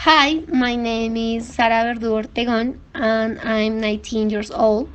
Hi, my name is Sara Verdu Ortegon and I'm 19 years old.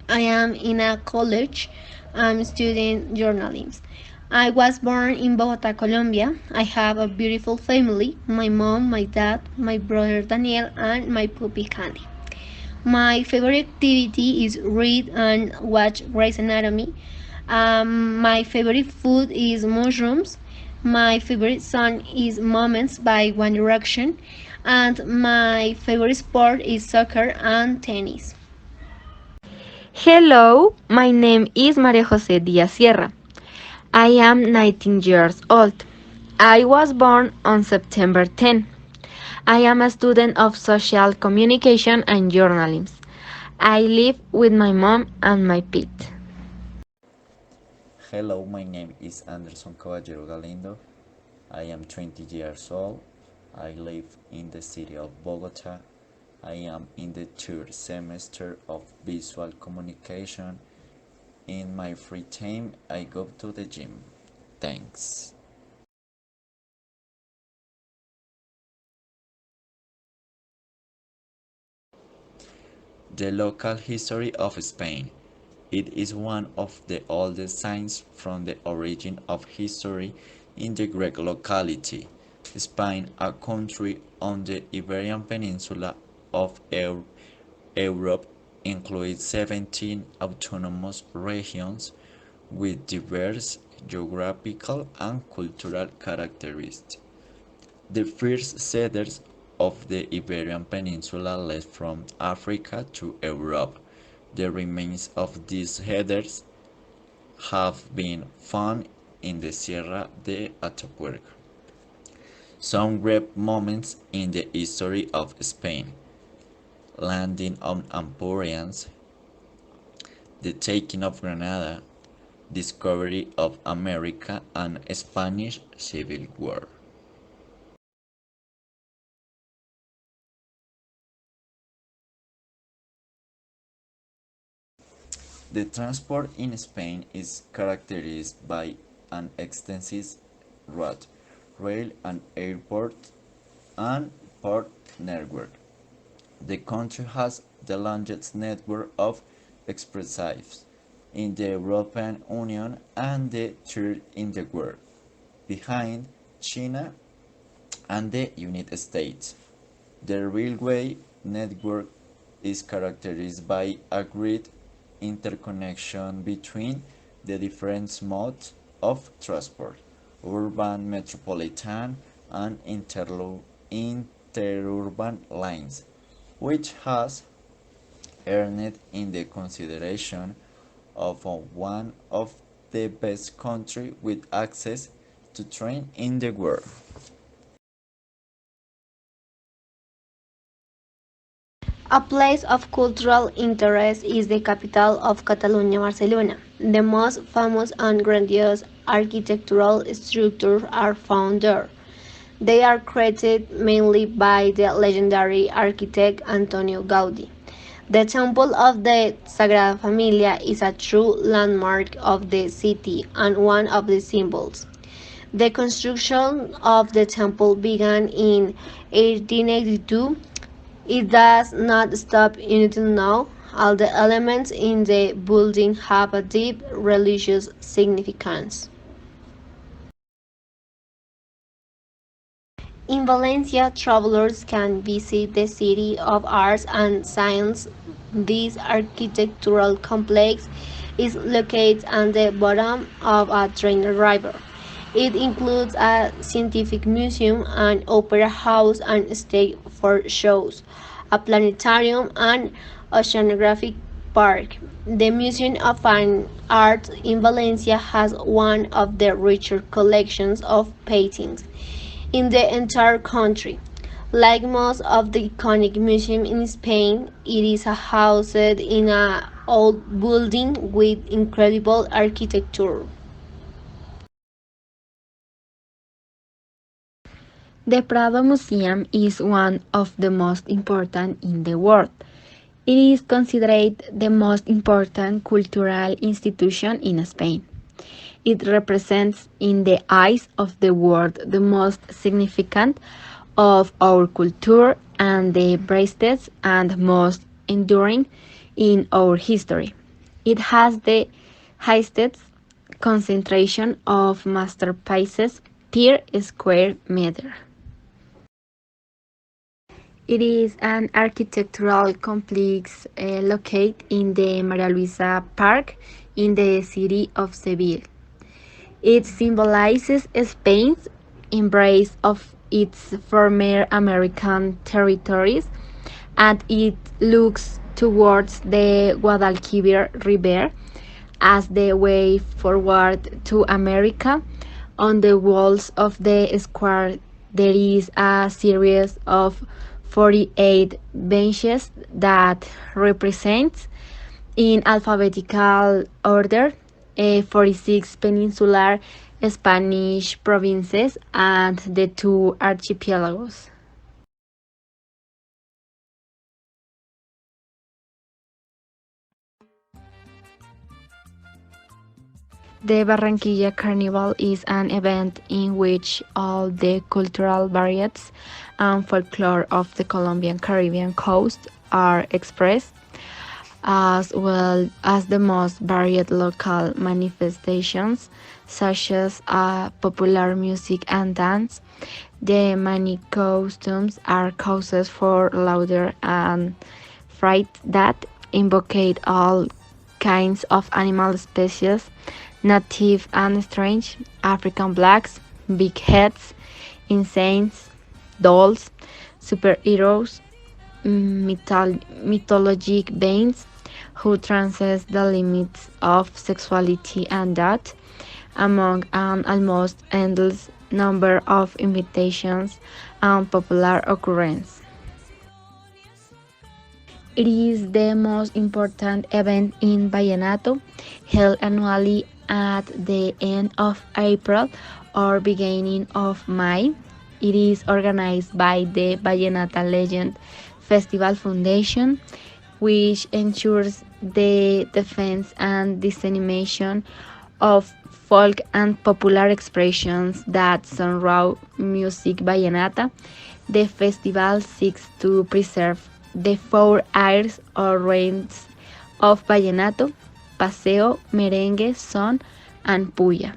I am in a college. I'm studying journalism. I was born in Bogota, Colombia. I have a beautiful family my mom, my dad, my brother Daniel, and my puppy Candy. My favorite activity is read and watch Grey's Anatomy. My favorite food is mushrooms. My favorite song is Moments by One Direction. And my favorite sport is soccer and tennis. Hello, my name is Maria Jose Diaz Sierra. I am 19 years old. I was born on September 10. I am a student of social communication and journalism. I live with my mom and my pet. Hello, my name is Anderson Caballero Galindo. I am 20 years old. I live in the city of Bogota. I am in the third semester of visual communication. In my free time, I go to the gym. Thanks. The local history of Spain. It is one of the oldest signs from the origin of history in the Greek locality. Spain, a country on the Iberian Peninsula of Europe, includes 17 autonomous regions with diverse geographical and cultural characteristics. The first settlers of the Iberian Peninsula left from Africa to Europe. The remains of these headers have been found in the Sierra de Atapuerca. Some great moments in the history of Spain: landing on Emporians, the taking of Granada, discovery of America, and Spanish Civil War. The transport in Spain is characterized by an extensive road, rail and airport and port network. The country has the largest network of expressways in the European Union and the third in the world, behind China and the United States. The railway network is characterized by a great interconnection between the different modes of transport: urban, metropolitan, and interurban lines, which has earned in the consideration of one of the best countries with access to train in the world. A place of cultural interest is the capital of Catalonia, Barcelona. The most famous and grandiose architectural structures are found there. They are created mainly by the legendary architect Antonio Gaudí. The Temple of the Sagrada Familia is a true landmark of the city and one of the symbols. The construction of the temple began in 1882. It does not stop until now. All the elements in the building have a deep religious significance. In Valencia, travelers can visit the City of Arts and Science. This architectural complex is located at the bottom of a train river. It includes a scientific museum, an opera house and stage for shows, a planetarium, and oceanographic park. The Museum of Fine Art in Valencia has one of the richer collections of paintings in the entire country. Like most of the iconic museums in Spain, it is housed in an old building with incredible architecture. The Prado Museum is one of the most important in the world. It is considered the most important cultural institution in Spain. It represents, in the eyes of the world, the most significant of our culture and the brightest and most enduring in our history. It has the highest concentration of masterpieces per square meter. It is an architectural complex located in the Maria Luisa Park in the city of Seville. It symbolizes Spain's embrace of its former American territories, and it looks towards the Guadalquivir River as the way forward to America. On the walls of the square, there is a series of 48 benches that represent, in alphabetical order, 46 peninsular Spanish provinces and the two archipelagos. The Barranquilla Carnival is an event in which all the cultural varieties and folklore of the Colombian Caribbean coast are expressed, as well as the most varied local manifestations such as popular music and dance. The many costumes are causes for laughter and fright that invocate all kinds of animal species, native and strange, African blacks, big heads, insects, dolls, superheroes, mythologic beings who transcend the limits of sexuality, and that, among an almost endless number of invitations and popular occurrences. It is the most important event in Vallenato, held annually at the end of April or beginning of May. It is organized by the Vallenata Legend Festival Foundation, which ensures the defense and dissemination of folk and popular expressions that surround music vallenata. The festival seeks to preserve the four airs or ranges of vallenato: paseo, merengue, son, and puya.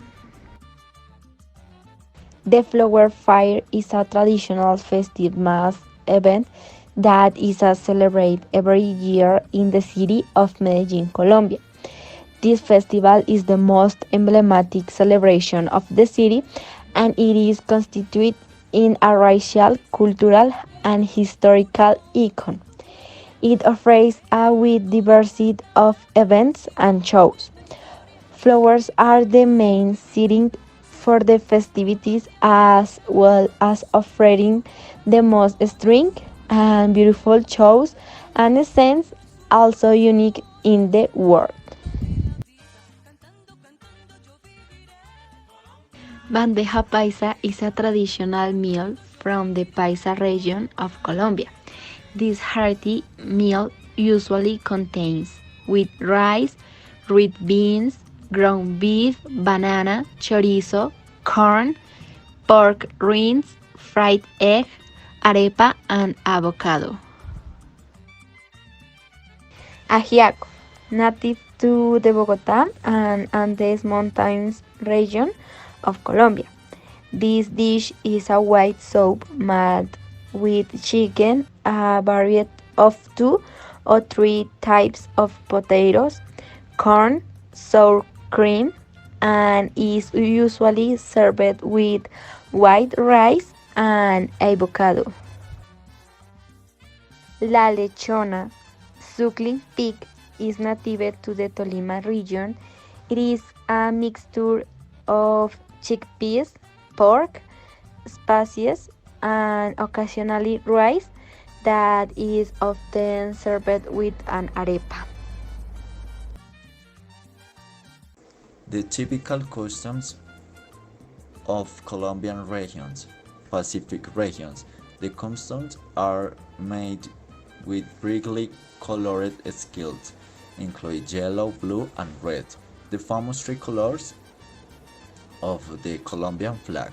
The Flower Fair is a traditional festive mass event that is celebrated every year in the city of Medellin, Colombia. This festival is the most emblematic celebration of the city, and it is constituted in a racial, cultural, and historical icon. It offers a wide diversity of events and shows. Flowers are the main setting for the festivities, as well as offering the most striking and beautiful shows and scenes, also unique in the world. Bandeja paisa is a traditional meal from the Paisa region of Colombia. This hearty meal usually contains with rice, red beans, ground beef, banana, chorizo, corn, pork rinds, fried egg, arepa, and avocado. Ajiaco, native to the Bogota and Andes Mountains region of Colombia. This dish is a white soup made with chicken, a variety of two or three types of potatoes, corn, sour cream, and is usually served with white rice and avocado. La lechona, suckling pig, is native to the Tolima region. It is a mixture of chickpeas, pork, spices, and occasionally rice that is often served with an arepa. The typical customs of Colombian regions, Pacific regions. The customs are made with brightly colored skills, including yellow, blue, and red, the famous three colors of the Colombian flag.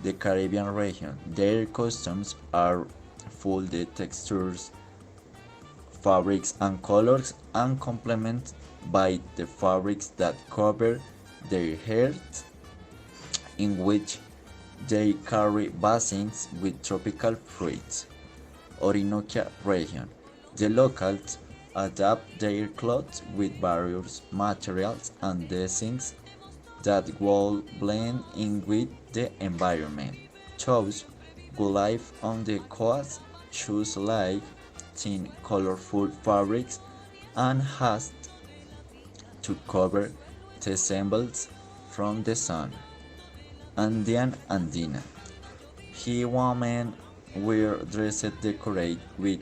the Caribbean region. Their costumes are full the textures, fabrics and colors and complemented by the fabrics that cover their heads in which they carry basins with tropical fruits. Orinoco region. The locals adapt their clothes with various materials and designs that will blend in with the environment. Those who live on the coast choose light, thin, colorful fabrics and has to cover themselves from the sun. Andean Andina. He women wear dresses decorated with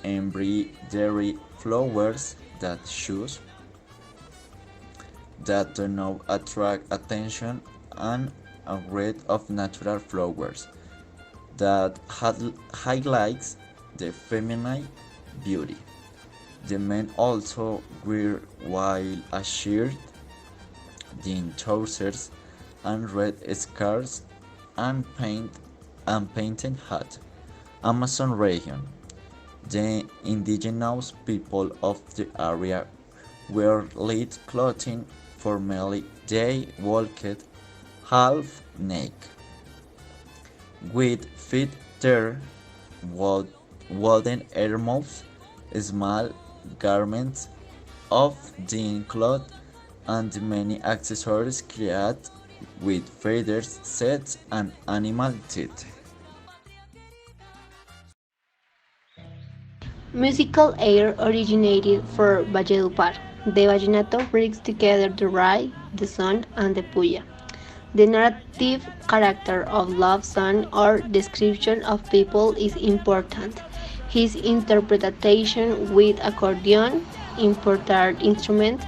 embroidery flowers that shoes that do not attract attention and a wreath of natural flowers that highlights the feminine beauty. The men also wear while a shirt, thin trousers, and red scarves and painted hat. Amazon region. The indigenous people of the area wear light clothing. Formerly, they walked half naked, with feet there, wooden earmuffs, small garments of thin cloth, and many accessories created with feathers, sets, and animal teeth. Musical air originated from Valledupar. The vallenato brings together the rai, the son, and the puya. The narrative character of love song or description of people is important. His interpretation with accordion, imported instrument,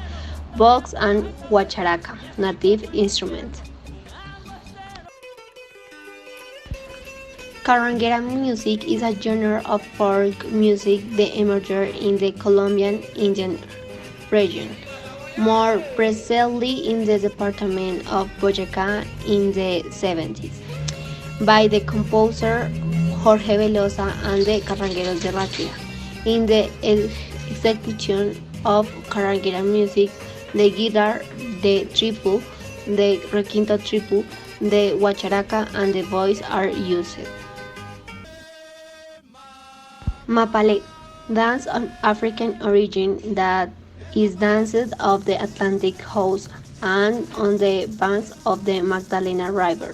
box, and guacharaca, native instrument. Carranguera music is a genre of folk music that emerged in the Colombian Indian region, more precisely in the department of Boyacá in the 70s, by the composer Jorge Velosa and the Carrangueros de Ráquira. In the execution of Carranguera music, the guitar, the triple, the requinto triple, the guacharaca, and the voice are used. Mapale, dance of African origin that is danced off the Atlantic coast and on the banks of the Magdalena River,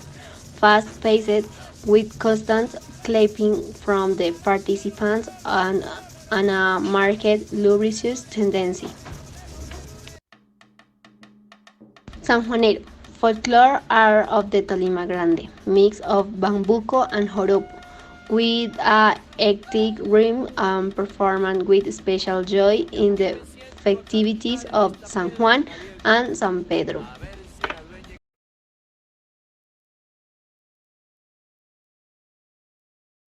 fast-paced with constant clapping from the participants and a marked luxurious tendency. San Juanero, folklore art of the Tolima Grande, mix of bambuco and joropo, with a hectic rhythm and performance with special joy in the festivities of San Juan and San Pedro.